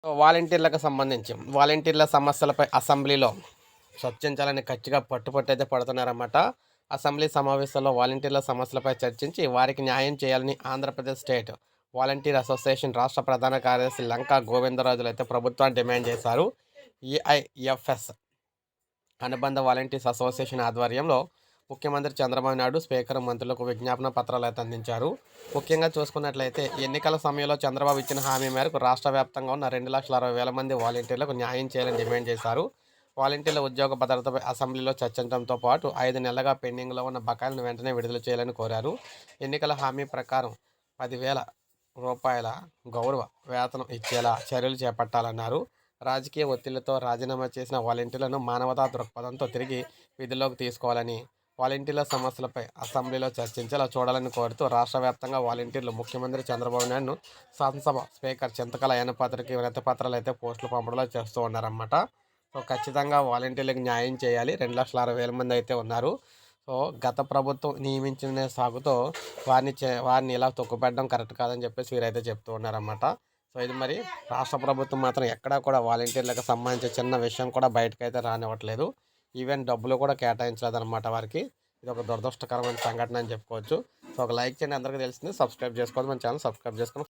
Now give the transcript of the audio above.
వాలంటీర్లకు సంబంధించి వాలంటీర్ల సమస్యలపై అసెంబ్లీలో చర్చించాలని గట్టిగా పట్టుపట్టయితే పడుతున్నారన్నమాట. అసెంబ్లీ సమావేశాల్లో వాలంటీర్ల సమస్యలపై చర్చించి వారికి న్యాయం చేయాలని ఆంధ్రప్రదేశ్ స్టేట్ వాలంటీర్ అసోసియేషన్ రాష్ట్ర ప్రధాన కార్యదర్శి లంకా గోవిందరాజులు అయితే ప్రభుత్వాన్ని డిమాండ్ చేశారు. ఈఐఎఫ్ఎస్ అనుబంధ వాలంటీర్స్ అసోసియేషన్ ఆధ్వర్యంలో ముఖ్యమంత్రి చంద్రబాబు నాయుడు స్పీకర్ మంత్రులకు విజ్ఞాపన పత్రాలు అయితే అందించారు. ముఖ్యంగా చూసుకున్నట్లయితే ఎన్నికల సమయంలో చంద్రబాబు ఇచ్చిన హామీ మేరకు రాష్ట్ర వ్యాప్తంగా ఉన్న 2,60,000 మంది వాలంటీర్లకు న్యాయం చేయాలని డిమాండ్ చేశారు. వాలంటీర్ల ఉద్యోగ భద్రతపై అసెంబ్లీలో చర్చించడంతో పాటు 5 నెలలుగా పెండింగ్లో ఉన్న బకాయిలను వెంటనే విడుదల చేయాలని కోరారు. ఎన్నికల హామీ ప్రకారం 10,000 రూపాయల గౌరవ వేతనం ఇచ్చేలా చర్యలు చేపట్టాలన్నారు. రాజకీయ ఒత్తిళ్లతో రాజీనామా చేసిన వాలంటీర్లను మానవతా దృక్పథంతో తిరిగి విధుల్లోకి తీసుకోవాలని, వాలంటీర్ల సమస్యలపై అసెంబ్లీలో చర్చించేలా చూడాలని కోరుతూ రాష్ట్ర వ్యాప్తంగా వాలంటీర్లు ముఖ్యమంత్రి చంద్రబాబు నాయుడును శాసనసభ స్పీకర్ చింతకల అయ్యన్నపాత్రకి వినతిపత్రాలు అయితే పోస్టులు పంపడంలో చేస్తూ ఉన్నారన్నమాట. సో ఖచ్చితంగా వాలంటీర్లకు న్యాయం చేయాలి. 2,60,000 మంది అయితే ఉన్నారు. సో గత ప్రభుత్వం నియమించిన సాగుతో వారిని ఇలా తొక్కుపెట్టడం కరెక్ట్ కాదని చెప్పేసి వీరైతే చెప్తూ ఉన్నారన్నమాట. సో ఇది మరి రాష్ట్ర ప్రభుత్వం మాత్రం ఎక్కడా కూడా వాలంటీర్లకు సంబంధించిన చిన్న విషయం కూడా బయటకైతే రానివ్వట్లేదు. ఈవెన్ డబ్బులు కూడా కేటాయించలేదన్నమాట వారికి. ఇది ఒక దురదృష్టకరమైన సంఘటన అని చెప్పుకోవచ్చు. సో ఒక లైక్ చేయండి, అందరికీ తెలిసింది. సబ్స్క్రైబ్ చేసుకోవాలి, మన ఛానల్ సబ్స్క్రైబ్ చేసుకొని